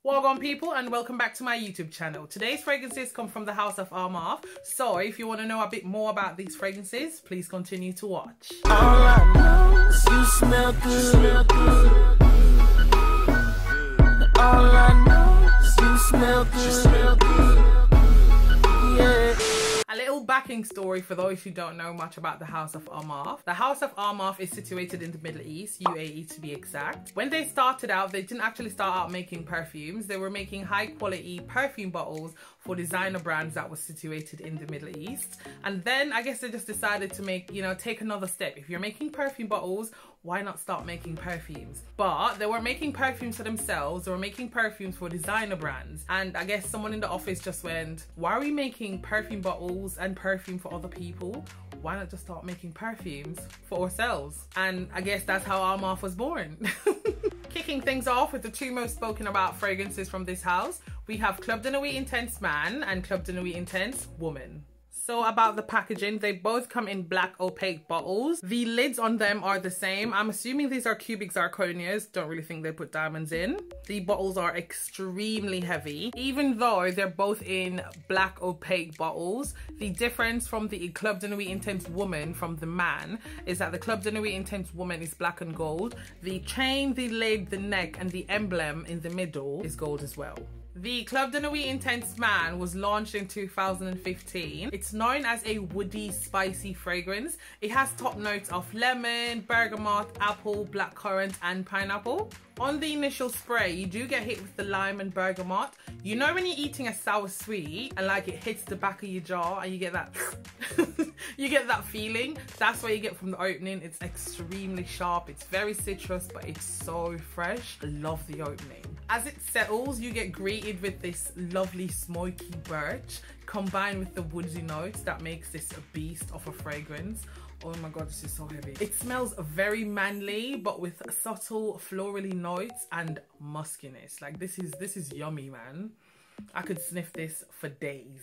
Welcome people and welcome back to my YouTube channel. Today's fragrances come from the house of Armaf. So if you want to know a bit more about these fragrances, please continue to watch. All I know is you smell good. All I know is you smell good. Yeah. A little backing story for those who don't know much about the house of Armaf. The house of Armaf is situated in the Middle East, UAE to be exact. When they started out, they didn't actually start out making perfumes. They were making high quality perfume bottles for designer brands that was situated in the Middle East. And then I guess they just decided to make, take another step. If you're making perfume bottles, why not start making perfumes? But they were making perfumes for themselves. They were making perfumes for designer brands. And I guess someone in the office just went, why are we making perfume bottles and perfume for other people? Why not just start making perfumes for ourselves? And I guess that's how Armaf was born. Kicking things off with the two most spoken about fragrances from this house, we have Club de Nuit Intense Man and Club de Nuit Intense Woman. So about the packaging, they both come in black opaque bottles. The lids on them are the same. I'm assuming these are cubic zirconias. Don't really think they put diamonds in. The bottles are extremely heavy. Even though they're both in black opaque bottles, the difference from the Club de Nuit Intense Woman from the man is that the Club de Nuit Intense Woman is black and gold. The chain, the lid, the neck and the emblem in the middle is gold as well. The Club de Nuit Intense Man was launched in 2015. It's known as a woody, spicy fragrance. It has top notes of lemon, bergamot, apple, blackcurrant, and pineapple. On the initial spray, you do get hit with the lime and bergamot. You know when you're eating a sour sweet and like it hits the back of your jaw and you get that you get that feeling? That's what you get from the opening. It's extremely sharp. It's very citrus, but it's so fresh. I love the opening. As it settles, you get greeted with this lovely smoky birch combined with the woodsy notes that makes this a beast of a fragrance. Oh my god, this is so heavy. It smells very manly, but with subtle florally notes and muskiness. Like this is yummy, man. I could sniff this for days.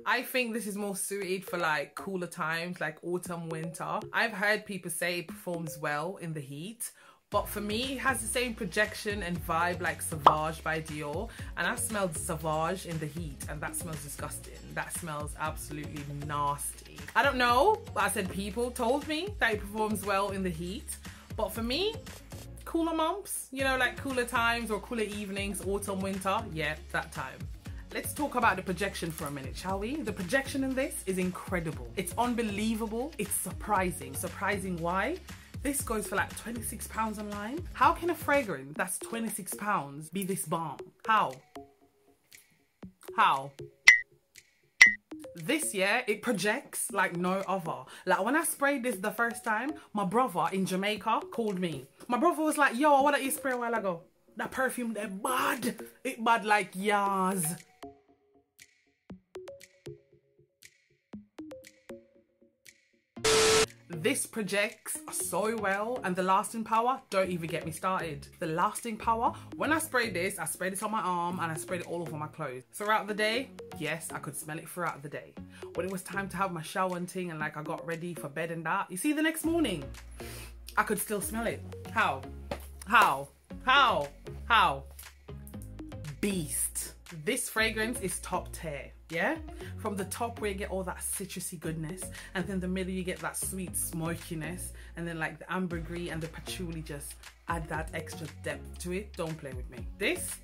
I think this is more suited for like cooler times, like autumn, winter. I've heard people say it performs well in the heat. But for me, it has the same projection and vibe like Sauvage by Dior. And I've smelled Sauvage in the heat and that smells disgusting. That smells absolutely nasty. I don't know, I said people told me that it performs well in the heat. But for me, cooler months, like cooler times or cooler evenings, autumn, winter, yeah, that time. Let's talk about the projection for a minute, shall we? The projection in this is incredible. It's unbelievable. It's surprising. Surprising why? This goes for like £26 online. How can a fragrance that's £26 be this bomb? How? How? This year, it projects like no other. Like when I sprayed this the first time, my brother in Jamaica called me. My brother was like, yo, what did you spray a while ago? That perfume, that bad. It bad like yas. This projects so well, and the lasting power, don't even get me started. The lasting power, when I sprayed this on my arm and I sprayed it all over my clothes. Throughout the day, yes, I could smell it throughout the day. When it was time to have my shower and thing and like I got ready for bed and that, you see the next morning, I could still smell it. How? How? How? How? Beast. This fragrance is top tier, yeah? From the top where you get all that citrusy goodness, and then the middle you get that sweet smokiness, and then like the ambergris and the patchouli just add that extra depth to it. Don't play with me. This,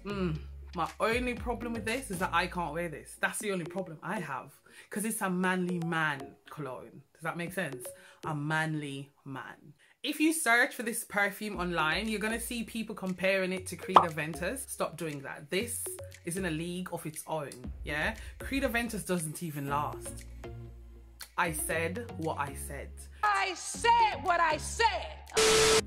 my only problem with this is that I can't wear this. That's the only problem I have, because it's a manly man cologne. Does that make sense? A manly man. If you search for this perfume online, you're going to see people comparing it to Creed Aventus. Stop doing that. This is in a league of its own, yeah? Creed Aventus doesn't even last. I said what I said. I said what I said.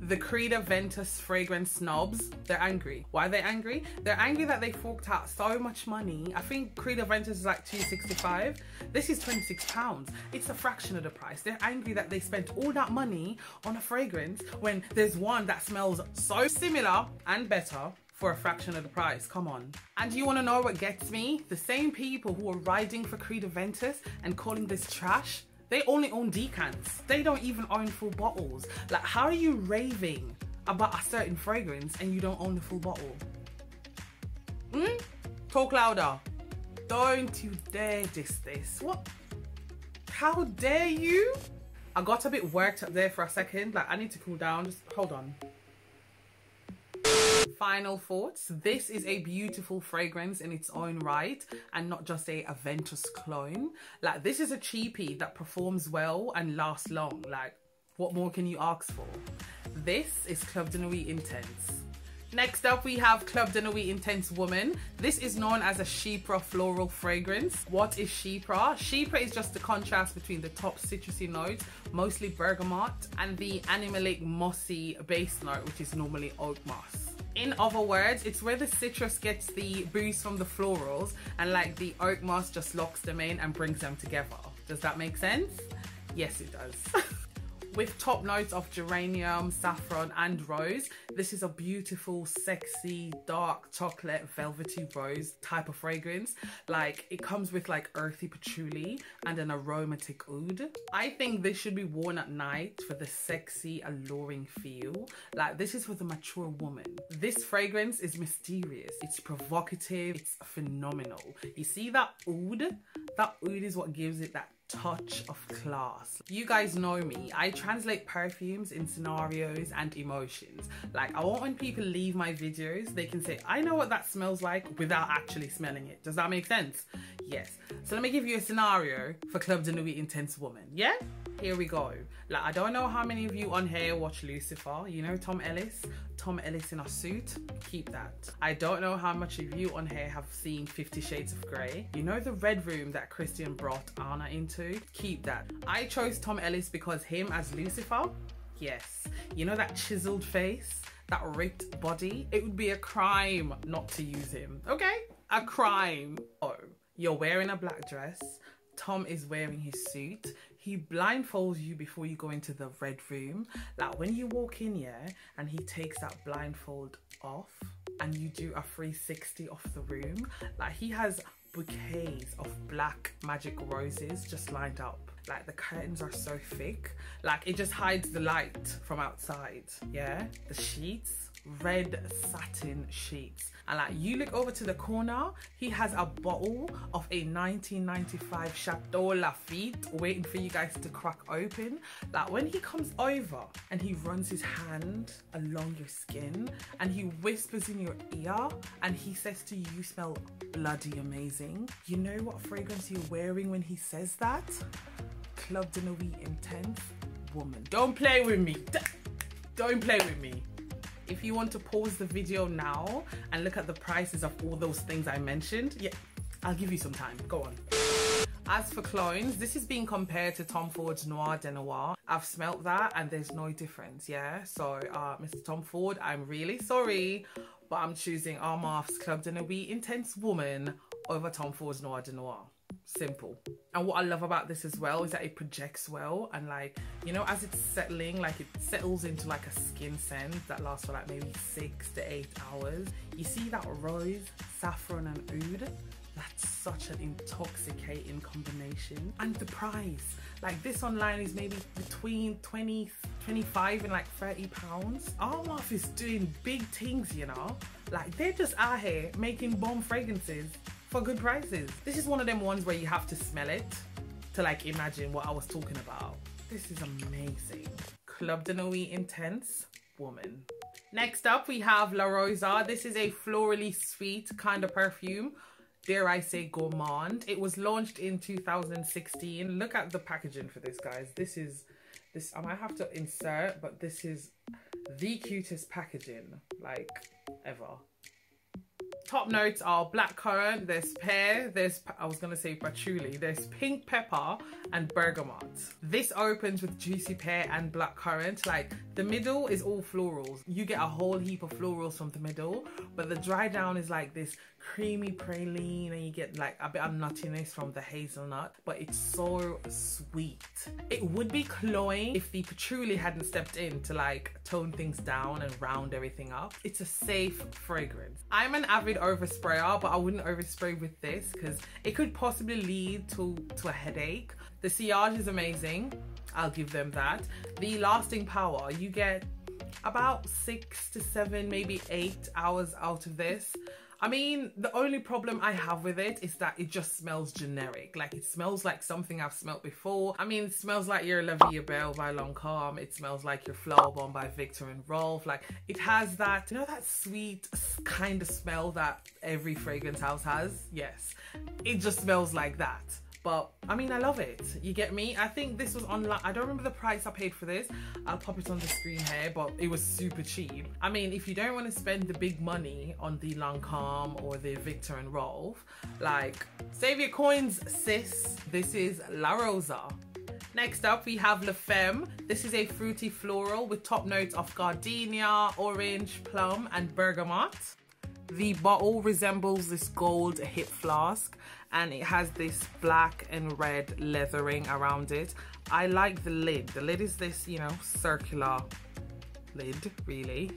The Creed Aventus fragrance snobs, they're angry. Why are they angry? They're angry that they forked out so much money. I think Creed Aventus is like £265. This is £26. It's a fraction of the price. They're angry that they spent all that money on a fragrance when there's one that smells so similar and better for a fraction of the price. Come on. And you want to know what gets me? The same people who are riding for Creed Aventus and calling this trash, they only own decants. They don't even own full bottles. Like, how are you raving about a certain fragrance and you don't own the full bottle? Talk louder. Don't you dare diss this. What? How dare you? I got a bit worked up there for a second. Like, I need to cool down. Just hold on. Final thoughts. This is a beautiful fragrance in its own right and not just a Aventus clone. Like, this is a cheapie that performs well and lasts long. Like, what more can you ask for? This is Club de Nuit Intense. Next up, we have Club de Nuit Intense Woman. This is known as a Chypre floral fragrance. What is Chypre? Chypre is just the contrast between the top citrusy notes, mostly bergamot, and the animalic mossy base note, which is normally oak moss. In other words, it's where the citrus gets the boost from the florals and like the oak moss just locks them in and brings them together. Does that make sense? Yes, it does. With top notes of geranium, saffron and rose, this is a beautiful, sexy, dark chocolate, velvety rose type of fragrance. Like, it comes with like earthy patchouli and an aromatic oud. I think this should be worn at night for the sexy, alluring feel. Like, this is for the mature woman. This fragrance is mysterious, it's provocative, it's phenomenal. You see that oud? That oud is what gives it that touch of class. You guys know me, I translate perfumes in scenarios and emotions. Like, I want when people leave my videos, they can say, I know what that smells like without actually smelling it. Does that make sense? Yes. So let me give you a scenario for Club de Nuit Intense Woman. Yeah? Here we go. Like, I don't know how many of you on here watch Lucifer. You know Tom Ellis? Tom Ellis in a suit? Keep that. I don't know how much of you on here have seen 50 Shades of Grey. You know the red room that Christian brought Anna into? Keep that. I chose Tom Ellis because him as Lucifer? Yes. You know that chiseled face? That ripped body? It would be a crime not to use him. Okay? A crime. Oh, you're wearing a black dress. Tom is wearing his suit. He blindfolds you before you go into the red room. Like, when you walk in, yeah, and he takes that blindfold off and you do a 360 off the room. Like, he has bouquets of black magic roses just lined up. Like, the curtains are so thick. Like, it just hides the light from outside. Yeah, the sheets, red satin sheets. And like, you look over to the corner, he has a bottle of a 1995 Chateau Lafite waiting for you guys to crack open. Like, when he comes over and he runs his hand along your skin and he whispers in your ear and he says to you, you smell bloody amazing. You know what fragrance you're wearing when he says that? Club de Nuit Intense Woman. Don't play with me. Don't play with me. If you want to pause the video now and look at the prices of all those things I mentioned, yeah, I'll give you some time. Go on. As for clones, this is being compared to Tom Ford's Noir de Noir. I've smelt that and there's no difference, yeah? So, Mr. Tom Ford, I'm really sorry, but I'm choosing Armaf's Club de Nuit Intense Woman over Tom Ford's Noir de Noir. Simple. And what I love about this as well is that it projects well, and like, you know, as it's settling, like it settles into like a skin scent that lasts for like maybe 6 to 8 hours. You see that rose, saffron and oud? That's such an intoxicating combination. And the price, like, this online is maybe between 25 and like 30 pounds. Armaf is doing big things, you know? Like, they're just out here making bomb fragrances for good prices. This is one of them ones where you have to smell it to like imagine what I was talking about. This is amazing. Club de Nuit Intense Woman. Next up, we have La Rosa. This is a florally sweet kind of perfume. Dare I say gourmand. It was launched in 2016. Look at the packaging for this, guys. This, I might have to insert, but this is the cutest packaging, like, ever. Top notes are blackcurrant, there's pear, there's, I was gonna say patchouli, there's pink pepper and bergamot. This opens with juicy pear and blackcurrant. Like, the middle is all florals. You get a whole heap of florals from the middle, but the dry down is like this creamy praline, and you get like a bit of nuttiness from the hazelnut, but it's so sweet. It would be cloying if the patchouli hadn't stepped in to like tone things down and round everything up. It's a safe fragrance. I'm an avid oversprayer, but I wouldn't overspray with this because it could possibly lead to a headache. The sillage is amazing, I'll give them that. The lasting power, you get about 6 to 7, maybe 8 hours out of this. I mean, the only problem I have with it is that it just smells generic. Like, it smells like something I've smelled before. I mean, it smells like your La Vie Belle by Lancôme. It smells like your Flower Bomb by Viktor and Rolf. Like, it has that, you know, that sweet kind of smell that every fragrance house has? Yes, it just smells like that. But I mean, I love it. You get me? I think this was online. I don't remember the price I paid for this. I'll pop it on the screen here, but it was super cheap. I mean, if you don't want to spend the big money on the Lancôme or the Viktor and Rolf, like, save your coins, sis. This is La Rosa. Next up, we have La Femme. This is a fruity floral with top notes of gardenia, orange, plum, and bergamot. The bottle resembles this gold hip flask, and it has this black and red leathering around it. I like the lid. The lid is this, you know, circular lid, really.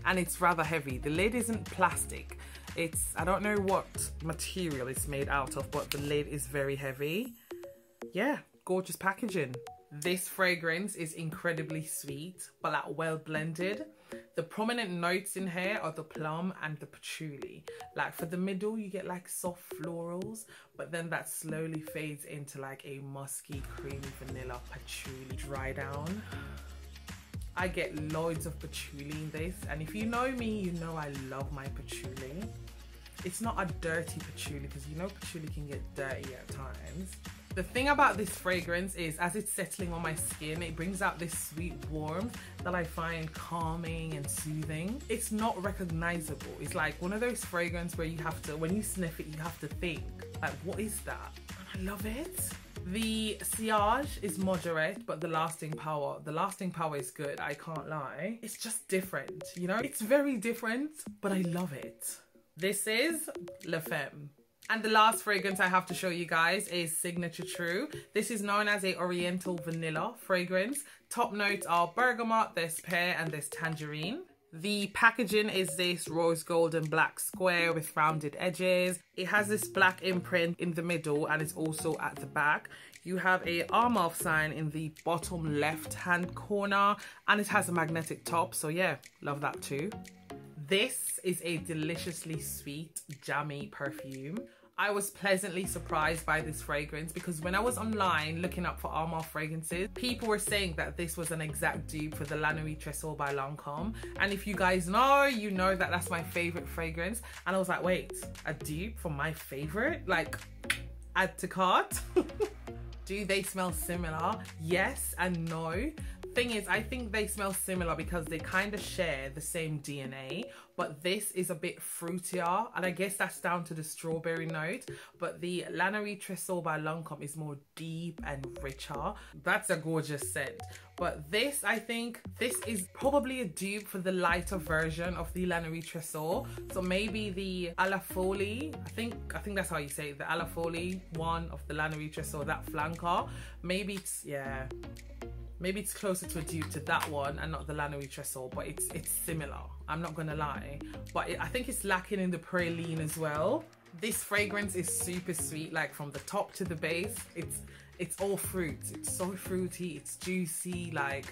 And it's rather heavy. The lid isn't plastic. It's, I don't know what material it's made out of, but the lid is very heavy. Yeah, gorgeous packaging. This fragrance is incredibly sweet, but like well blended. The prominent notes in here are the plum and the patchouli. Like for the middle, you get like soft florals, but then that slowly fades into like a musky, creamy vanilla patchouli dry down. I get loads of patchouli in this, and if you know me, you know I love my patchouli. It's not a dirty patchouli, because you know patchouli can get dirty at times. The thing about this fragrance is, as it's settling on my skin, it brings out this sweet warmth that I find calming and soothing. It's not recognizable. It's like one of those fragrances where you have to, when you sniff it, you have to think, like, what is that? And I love it. The sillage is moderate, but the lasting power is good, I can't lie. It's just different, you know? It's very different, but I love it. This is La Femme. And the last fragrance I have to show you guys is Signature True. This is known as a Oriental Vanilla fragrance. Top notes are bergamot, there's pear, and there's tangerine. The packaging is this rose gold and black square with rounded edges. It has this black imprint in the middle, and it's also at the back. You have a Armaf sign in the bottom left hand corner, and it has a magnetic top, so yeah, love that too. This is a deliciously sweet, jammy perfume. I was pleasantly surprised by this fragrance because when I was online looking up for Armaf fragrances, people were saying that this was an exact dupe for the La Nuit Tresor by Lancôme. And if you guys know, you know that that's my favorite fragrance. And I was like, wait, a dupe for my favorite? Like, add to cart? Do they smell similar? Yes and no. Thing is, I think they smell similar because they kind of share the same DNA, but this is a bit fruitier, and I guess that's down to the strawberry note. But the La Nuit Tresor by Lancôme is more deep and richer. That's a gorgeous scent. But this, I think, this is probably a dupe for the lighter version of the La Nuit Tresor. So maybe the à la folie, I think that's how you say it, the à la folie one of the La Nuit Tresor, that flanker. Maybe it's, yeah. Maybe it's closer to a dupe to that one and not the La Nuit Tresor, but it's similar. I'm not gonna lie. But I think it's lacking in the praline as well. This fragrance is super sweet, like from the top to the base. It's all fruit. It's so fruity, it's juicy, like,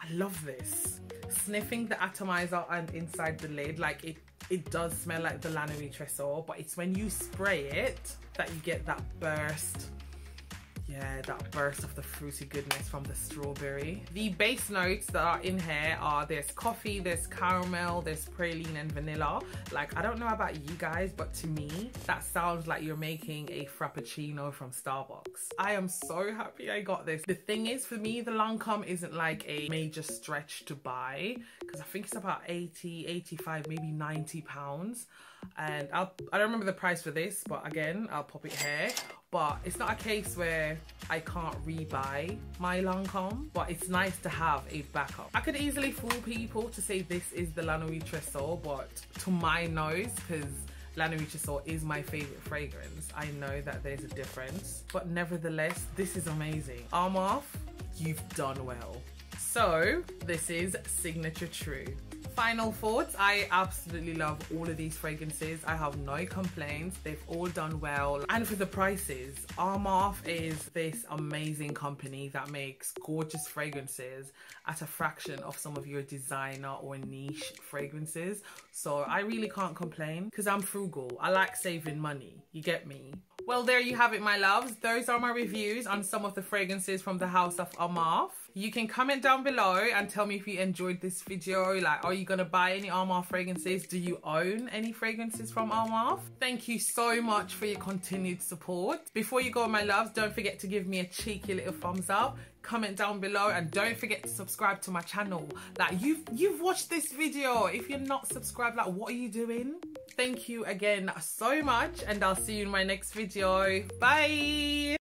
I love this. Sniffing the atomizer and inside the lid, like it does smell like the La Nuit Tresor, but it's when you spray it that you get that burst. Yeah, that burst of the fruity goodness from the strawberry. The base notes that are in here are there's coffee, there's caramel, there's praline and vanilla. Like, I don't know about you guys, but to me, that sounds like you're making a frappuccino from Starbucks. I am so happy I got this. The thing is, for me, the Lancôme isn't like a major stretch to buy because I think it's about 80, 85, maybe 90 pounds. And I don't remember the price for this, but again, I'll pop it here. But it's not a case where I can't rebuy my Lancôme, but it's nice to have a backup. I could easily fool people to say this is the La Nuit Tresor, but to my nose, because La Nuit Tresor is my favorite fragrance, I know that there's a difference. But nevertheless, this is amazing. Armaf, you've done well. So this is Signature True. Final thoughts, I absolutely love all of these fragrances. I have no complaints. They've all done well. And for the prices, Armaf is this amazing company that makes gorgeous fragrances at a fraction of some of your designer or niche fragrances. So I really can't complain because I'm frugal. I like saving money. You get me? Well, there you have it, my loves. Those are my reviews on some of the fragrances from the house of Armaf. You can comment down below and tell me if you enjoyed this video. Like, are you gonna buy any Armaf fragrances? Do you own any fragrances from Armaf? Thank you so much for your continued support. Before you go, my loves, don't forget to give me a cheeky little thumbs up. Comment down below and don't forget to subscribe to my channel. Like, you've watched this video. If you're not subscribed, like, what are you doing? Thank you again so much, and I'll see you in my next video. Bye.